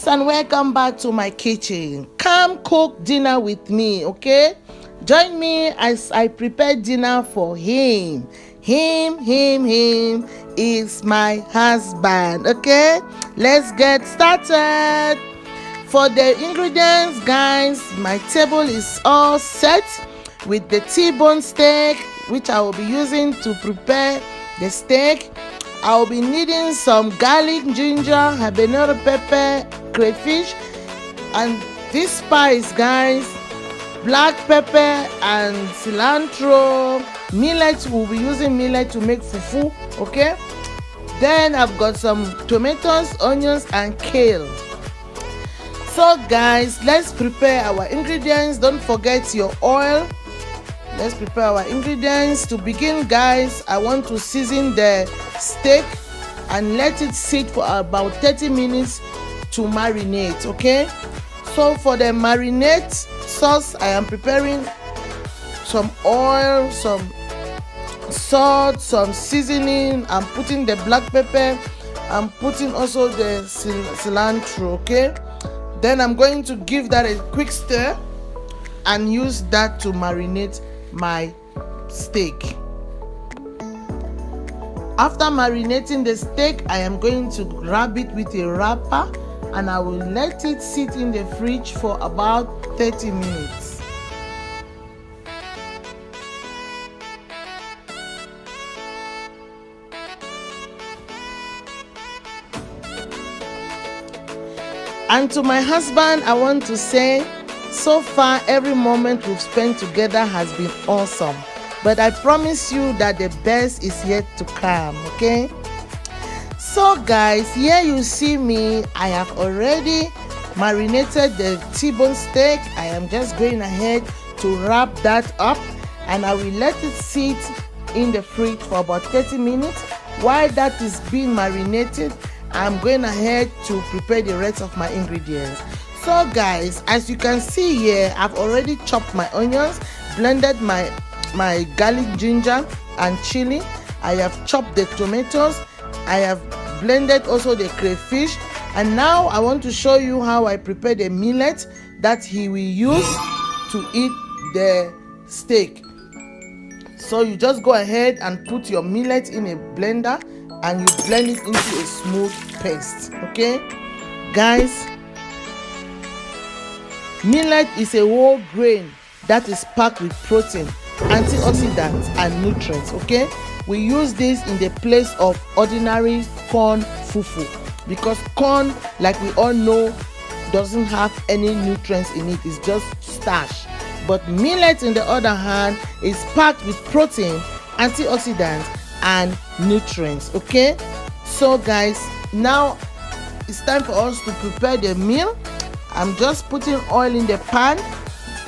Guys, and welcome back to my kitchen. Come cook dinner with me, okay? Join me as I prepare dinner for him. Him is my husband, okay? Let's get started. For the ingredients, guys, my table is all set with the T-bone steak, which I will be using to prepare the steak. I will be needing some garlic, ginger, habanero pepper, crayfish, and this spice, guys, black pepper and cilantro. Millet, we'll be using millet to make fufu, okay? Then I've got some tomatoes, onions, and kale. So guys, let's prepare our ingredients. Don't forget your oil. Let's prepare our ingredients. To begin, guys, I want to season the steak and let it sit for about 30 minutes to marinate, okay? So for the marinade sauce, I am preparing some oil, some salt, some seasoning. I'm putting the black pepper. I'm putting also the cilantro, okay? Then I'm going to give that a quick stir and use that to marinate my steak. After marinating the steak, I am going to wrap it with a wrapper and I will let it sit in the fridge for about 30 minutes. And to my husband, I want to say, so far every moment we've spent together has been awesome, but I promise you that the best is yet to come, okay? So guys, here you see me. I have already marinated the T-bone steak. I am just going ahead to wrap that up and I will let it sit in the fridge for about 30 minutes. While that is being marinated, I'm going ahead to prepare the rest of my ingredients. So guys, as you can see here, I've already chopped my onions, blended my garlic, ginger, and chili. I have chopped the tomatoes. I have blended also the crayfish. And now I want to show you how I prepare the millet that he will use to eat the steak. So you just go ahead and put your millet in a blender and you blend it into a smooth paste, okay? Guys, millet is a whole grain that is packed with protein, antioxidants, and nutrients, okay? We use this in the place of ordinary corn fufu because corn, like we all know, doesn't have any nutrients in it. It's just starch. But millet, on the other hand, is packed with protein, antioxidants, and nutrients, okay? So guys, now it's time for us to prepare the meal. I'm just putting oil in the pan.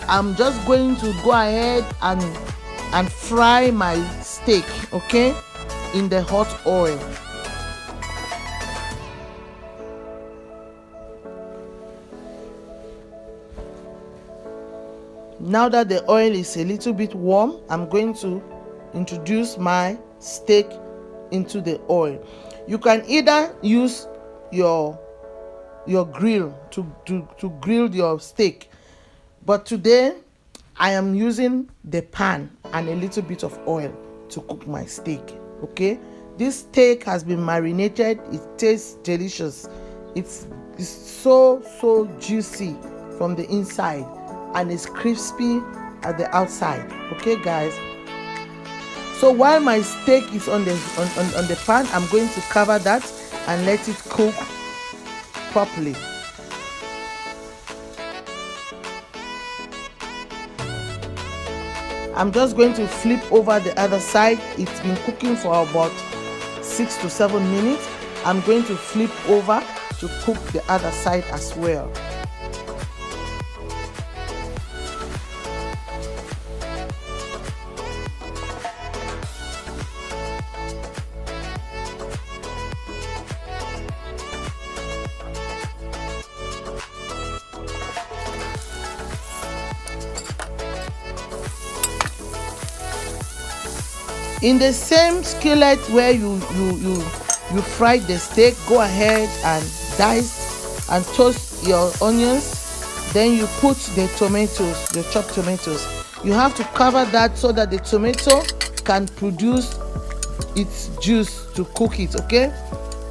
I'm just going to go ahead and fry my steak, okay, in the hot oil. Now that the oil is a little bit warm, I'm going to introduce my steak into the oil. You can either use your grill to grill your steak, but today I am using the pan and a little bit of oil to cook my steak, okay? This steak has been marinated. It tastes delicious. It's so juicy from the inside and it's crispy at the outside, okay guys? So while my steak is on the pan, I'm going to cover that and let it cook properly. I'm just going to flip over the other side. It's been cooking for about 6 to 7 minutes. I'm going to flip over to cook the other side as well. In the same skillet where you fried the steak, go ahead and dice and toast your onions, then you put the tomatoes, the chopped tomatoes. You have to cover that so that the tomato can produce its juice to cook it. Okay,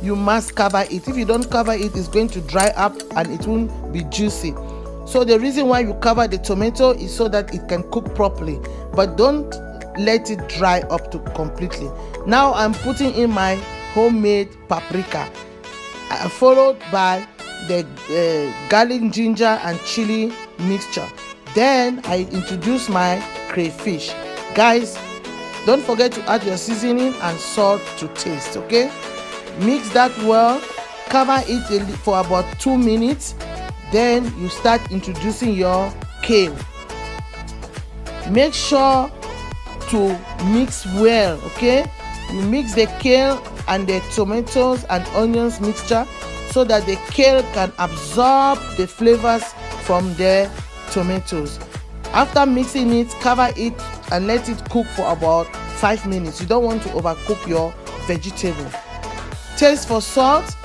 you must cover it. If you don't cover it, it's going to dry up and it won't be juicy. So the reason why you cover the tomato is so that it can cook properly, but don't let it dry up to completely. Now I'm putting in my homemade paprika, followed by the garlic, ginger and chili mixture. Then I introduce my crayfish. Guys, don't forget to add your seasoning and salt to taste. Okay, mix that well, cover it for about 2 minutes. Then you start introducing your kale. Make sure to mix well. Okay, you mix the kale and the tomatoes and onions mixture so that the kale can absorb the flavors from the tomatoes. After mixing it, cover it and let it cook for about 5 minutes. You don't want to overcook your vegetable. Taste for salt.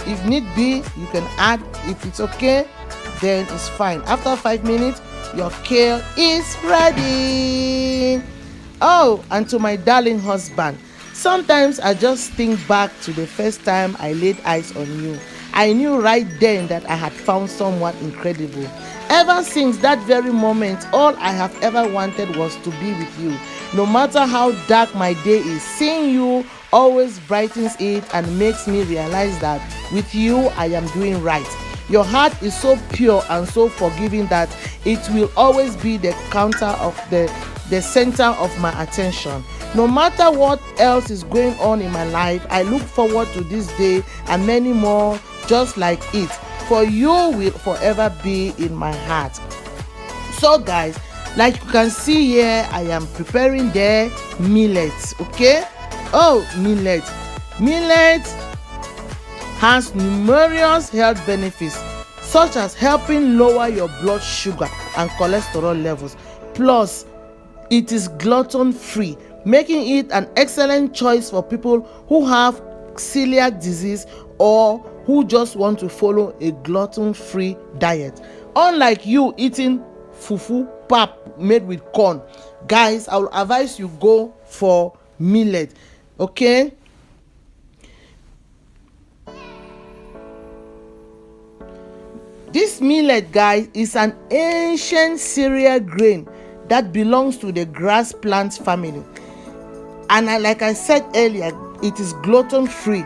If need be, you can add. If it's okay, then it's fine. After 5 minutes, your kale is ready. Oh, and to my darling husband, sometimes I just think back to the first time I laid eyes on you. I knew right then that I had found someone incredible. Ever since that very moment, all I have ever wanted was to be with you. No matter how dark my day is, seeing you always brightens it and makes me realize that with you I am doing right. Your heart is so pure and so forgiving that it will always be the center of my attention. No matter what else is going on in my life, I look forward to this day and many more just like it. For you will forever be in my heart. So guys, like you can see here, I am preparing the millets. Okay, oh, millet has numerous health benefits such as helping lower your blood sugar and cholesterol levels. Plus, it is gluten free, making it an excellent choice for people who have celiac disease or who just want to follow a gluten-free diet. Unlike you eating fufu pap made with corn, guys, I will advise you go for millet. Okay, this millet, guys, is an ancient cereal grain that belongs to the grass plant family, and like I said earlier, it is gluten free.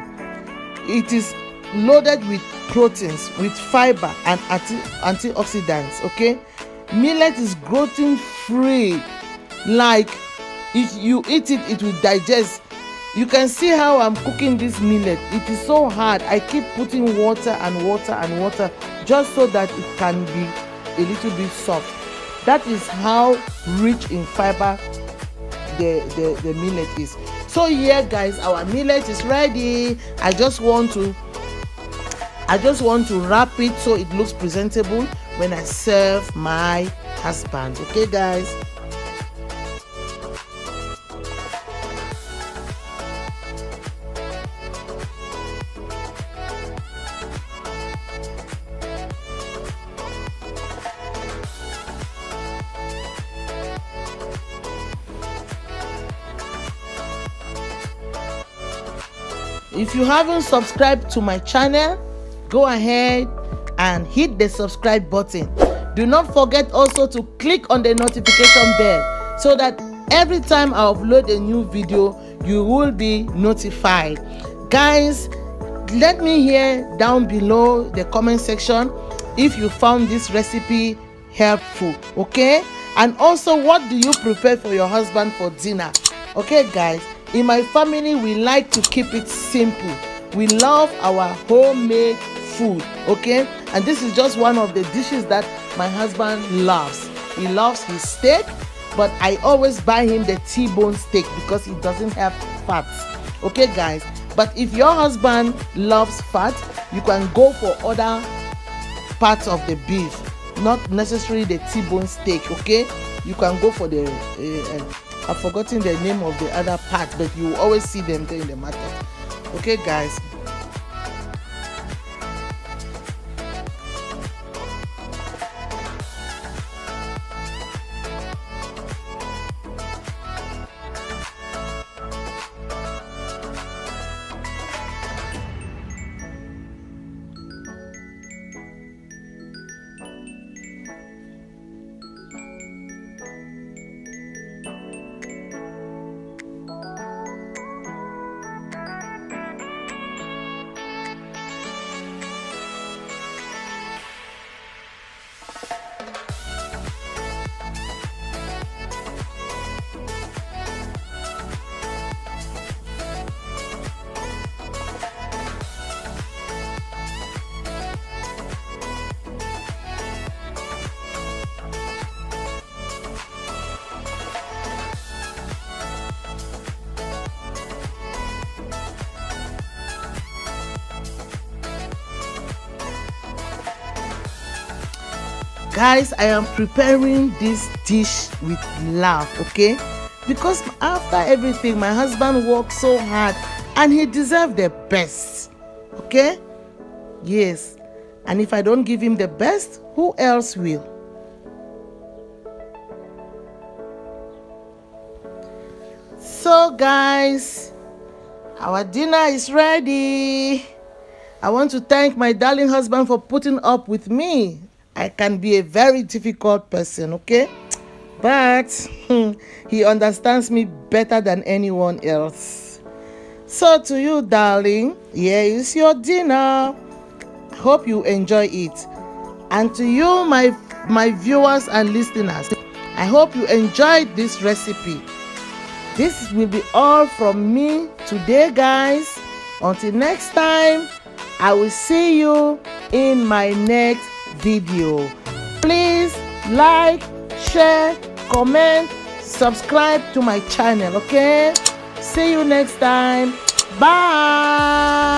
It is loaded with proteins, with fiber and antioxidants. Okay, millet is gluten free. Like if you eat it, it will digest. You can see how I'm cooking this millet. It is so hard. I keep putting water and water and water just so that it can be a little bit soft. That is how rich in fiber the millet is. So here, guys, our millet is ready. I just want to wrap it so it looks presentable when I serve my husband. Okay, guys. If you haven't subscribed to my channel, go ahead and hit the subscribe button. Do not forget also to click on the notification bell so that every time I upload a new video, you will be notified. Guys, let me hear down below the comment section if you found this recipe helpful. Okay, and also, what do you prepare for your husband for dinner? Okay, guys, in my family we like to keep it simple. We love our homemade food. Okay, and this is just one of the dishes that my husband loves. He loves his steak, but I always buy him the T-bone steak because it doesn't have fats. Okay, guys, but if your husband loves fat, you can go for other parts of the beef, not necessarily the T-bone steak. Okay, you can go for the I've forgotten the name of the other part, but you always see them there in the market. Okay, guys. Guys, I am preparing this dish with love, okay? Because after everything, my husband worked so hard and he deserves the best, okay? Yes, and if I don't give him the best, who else will? So guys, our dinner is ready. I want to thank my darling husband for putting up with me. I can be a very difficult person, okay? But he understands me better than anyone else. So to you, darling, here is your dinner. I hope you enjoy it. And to you, my viewers and listeners, I hope you enjoyed this recipe. This will be all from me today, guys. Until next time, I will see you in my next video. Please like, share, comment, subscribe to my channel, okay? See you next time. Bye.